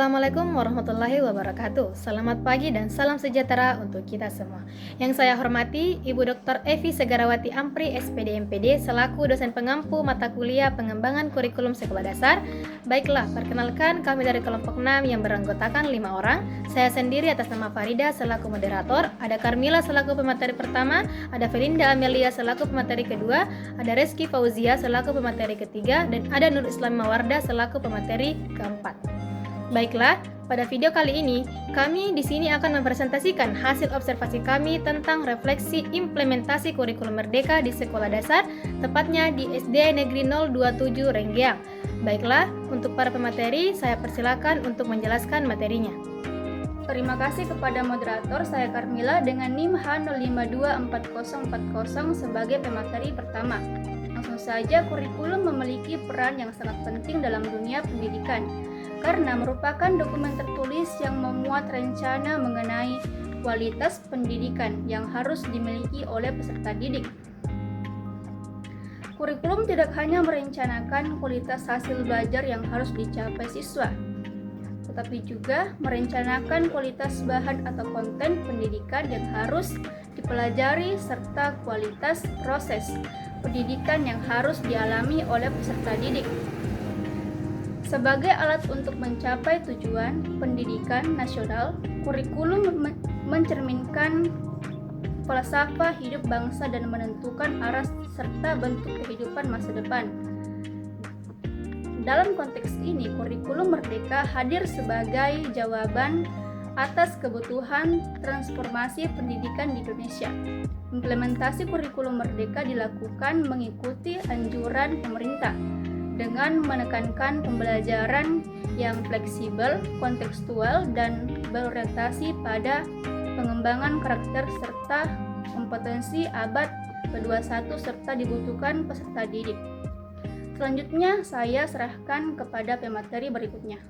Assalamualaikum warahmatullahi wabarakatuh. Selamat pagi dan salam sejahtera untuk kita semua. Yang saya hormati Ibu Dr. Evi Segarawati Ampri, SPD MPD, selaku dosen pengampu mata kuliah pengembangan kurikulum sekolah dasar. Baiklah, perkenalkan kami dari kelompok 6 yang beranggotakan 5 orang. Saya sendiri atas nama Farida selaku moderator, ada Carmila selaku pemateri pertama, ada Felinda Amelia selaku pemateri kedua, ada Reski Fauzia selaku pemateri ketiga, dan ada Nur Islam Mawarda selaku pemateri keempat. Baiklah, pada video kali ini, kami di sini akan mempresentasikan hasil observasi kami tentang refleksi implementasi kurikulum merdeka di sekolah dasar, tepatnya di SD Negeri 027 Renggiang. Baiklah, untuk para pemateri, saya persilakan untuk menjelaskan materinya. Terima kasih kepada moderator, saya Carmila dengan NIM H0524040 sebagai pemateri pertama. Langsung saja, kurikulum memiliki peran yang sangat penting dalam dunia pendidikan, karena merupakan dokumen tertulis yang memuat rencana mengenai kualitas pendidikan yang harus dimiliki oleh peserta didik. Kurikulum tidak hanya merencanakan kualitas hasil belajar yang harus dicapai siswa, tetapi juga merencanakan kualitas bahan atau konten pendidikan yang harus dipelajari serta kualitas proses pendidikan yang harus dialami oleh peserta didik. Sebagai alat untuk mencapai tujuan pendidikan nasional, kurikulum mencerminkan falsafah hidup bangsa dan menentukan arah serta bentuk kehidupan masa depan. Dalam konteks ini, kurikulum merdeka hadir sebagai jawaban atas kebutuhan transformasi pendidikan di Indonesia. Implementasi kurikulum merdeka dilakukan mengikuti anjuran pemerintah dengan menekankan pembelajaran yang fleksibel, kontekstual, dan berorientasi pada pengembangan karakter serta kompetensi abad ke-21 serta dibutuhkan peserta didik. Selanjutnya, saya serahkan kepada pemateri berikutnya.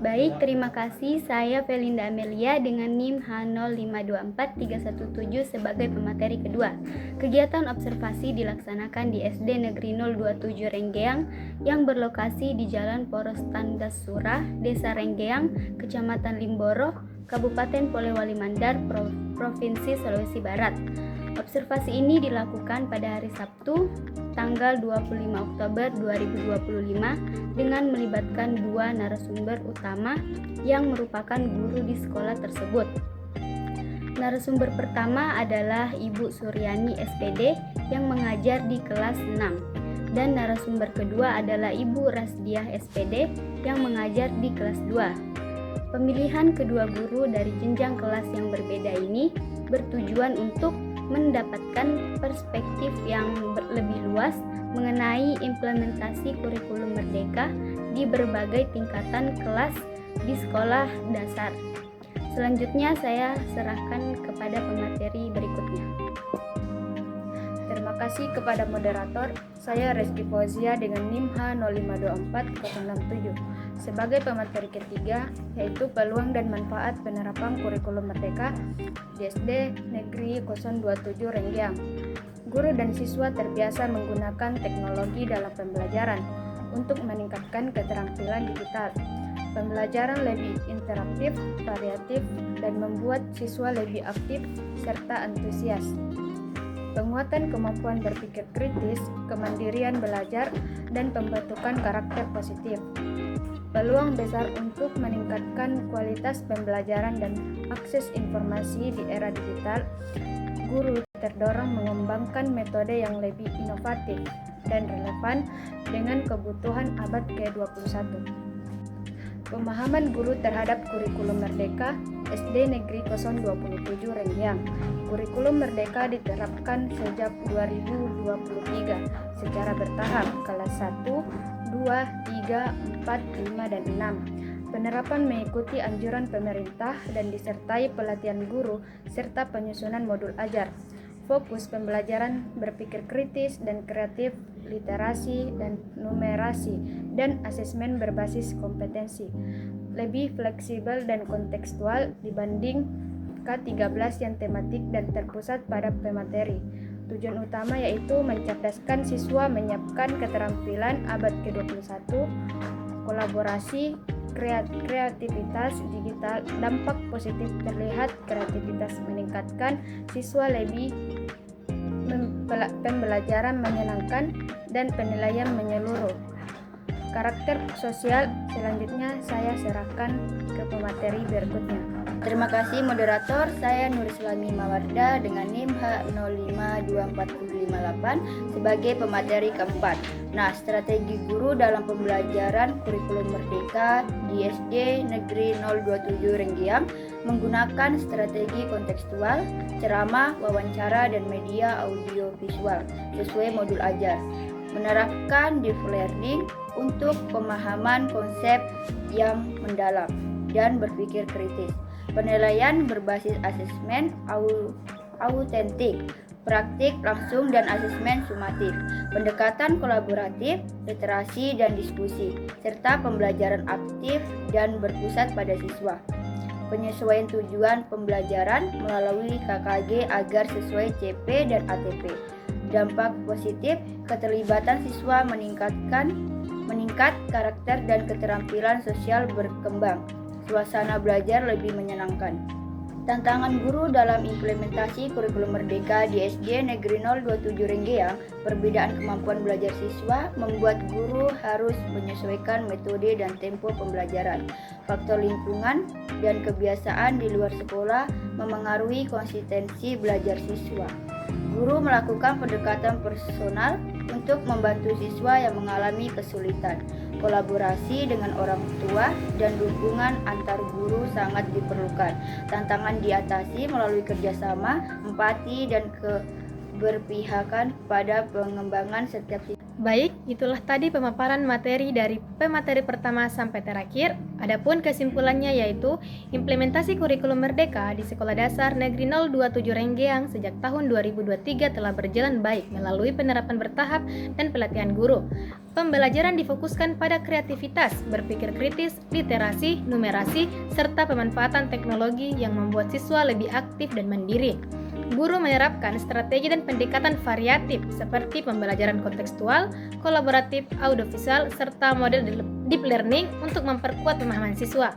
Baik, terima kasih. Saya Felinda Amelia dengan NIM H0524317 sebagai pemateri kedua. Kegiatan observasi dilaksanakan di SD Negeri 027 Renggiang yang berlokasi di Jalan Poros Tandas Surah, Desa Renggiang, Kecamatan Limboro, Kabupaten Polewali Mandar, Provinsi Sulawesi Barat. Observasi ini dilakukan pada hari Sabtu, tanggal 25 Oktober 2025 dengan melibatkan dua narasumber utama yang merupakan guru di sekolah tersebut. Narasumber pertama adalah Ibu Suryani SPD yang mengajar di kelas 6 dan narasumber kedua adalah Ibu Rasdiah SPD yang mengajar di kelas 2. Pemilihan kedua guru dari jenjang kelas yang berbeda ini bertujuan untuk mendapatkan perspektif yang lebih luas mengenai implementasi kurikulum merdeka di berbagai tingkatan kelas di sekolah dasar. Selanjutnya saya serahkan kepada pemateri berikutnya. Terima kasih kepada moderator. Saya Reski Fauzia dengan NIM H0524067 sebagai pemateri ketiga, yaitu peluang dan manfaat penerapan kurikulum merdeka di SD Negeri 027 Renggiang. Guru dan siswa terbiasa menggunakan teknologi dalam pembelajaran untuk meningkatkan keterampilan digital. Pembelajaran lebih interaktif, variatif, dan membuat siswa lebih aktif serta antusias. Penguatan kemampuan berpikir kritis, kemandirian belajar, dan pembentukan karakter positif. Peluang besar untuk meningkatkan kualitas pembelajaran dan akses informasi di era digital. Guru terdorong mengembangkan metode yang lebih inovatif dan relevan dengan kebutuhan abad ke-21. Pemahaman guru terhadap kurikulum merdeka SD Negeri 027 Renggiang. Kurikulum merdeka diterapkan sejak 2023 secara bertahap kelas 1, 2, 3, 4, 5, dan 6. Penerapan mengikuti anjuran pemerintah dan disertai pelatihan guru serta penyusunan modul ajar. Fokus pembelajaran berpikir kritis dan kreatif, literasi dan numerasi, dan asesmen berbasis kompetensi. Lebih fleksibel dan kontekstual dibanding K13 yang tematik dan terpusat pada pemateri. Tujuan utama yaitu mencerdaskan siswa menyiapkan keterampilan abad ke-21, kolaborasi, kreativitas digital. Dampak positif terlihat kreativitas meningkatkan, siswa lebih pembelajaran menyenangkan, dan penilaian menyeluruh. Karakter sosial selanjutnya saya serahkan ke pemateri berikutnya. Terima kasih moderator, saya Nurislami Mawarda dengan NIM H052458 sebagai pemateri keempat. Nah, strategi guru dalam pembelajaran kurikulum merdeka di SD Negeri 027 Renggiang menggunakan strategi kontekstual, ceramah, wawancara, dan media audio visual sesuai modul ajar. Menerapkan deep learning untuk pemahaman konsep yang mendalam dan berpikir kritis. Penilaian berbasis asesmen autentik, praktik langsung, dan asesmen sumatif. Pendekatan kolaboratif, literasi, dan diskusi, serta pembelajaran aktif dan berpusat pada siswa. Penyesuaian tujuan pembelajaran melalui KKG agar sesuai CP dan ATP. Dampak positif, keterlibatan siswa meningkat karakter dan keterampilan sosial berkembang. Suasana belajar lebih menyenangkan. Tantangan guru dalam implementasi kurikulum merdeka di SD Negeri 027 Renggiang, perbedaan kemampuan belajar siswa membuat guru harus menyesuaikan metode dan tempo pembelajaran. Faktor lingkungan dan kebiasaan di luar sekolah memengaruhi konsistensi belajar siswa. Guru melakukan pendekatan personal untuk membantu siswa yang mengalami kesulitan. Kolaborasi dengan orang tua dan dukungan antar guru sangat diperlukan. Tantangan diatasi melalui kerjasama, empati, dan keberpihakan pada pengembangan setiap siswa. Baik, itulah tadi pemaparan materi dari pemateri pertama sampai terakhir. Adapun kesimpulannya yaitu implementasi kurikulum merdeka di Sekolah Dasar Negeri 027 Renggiang sejak tahun 2023 telah berjalan baik melalui penerapan bertahap dan pelatihan guru. Pembelajaran difokuskan pada kreativitas, berpikir kritis, literasi, numerasi, serta pemanfaatan teknologi yang membuat siswa lebih aktif dan mandiri. Guru menerapkan strategi dan pendekatan variatif seperti pembelajaran kontekstual, kolaboratif, audiovisual, serta model deep learning untuk memperkuat pemahaman siswa.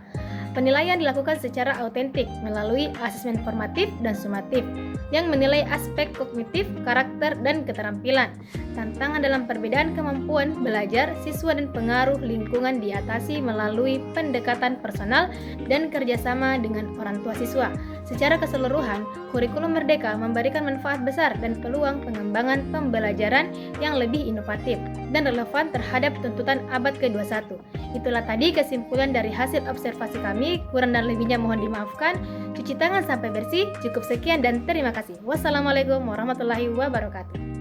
Penilaian dilakukan secara autentik melalui asesmen formatif dan sumatif yang menilai aspek kognitif, karakter, dan keterampilan. Tantangan dalam perbedaan kemampuan belajar siswa dan pengaruh lingkungan diatasi melalui pendekatan personal dan kerjasama dengan orang tua siswa. Secara keseluruhan, kurikulum merdeka memberikan manfaat besar dan peluang pengembangan pembelajaran yang lebih inovatif dan relevan terhadap tuntutan abad ke-21. Itulah tadi kesimpulan dari hasil observasi kami, kurang dan lebihnya mohon dimaafkan. Cuci tangan sampai bersih, cukup sekian dan terima kasih. Wassalamualaikum warahmatullahi wabarakatuh.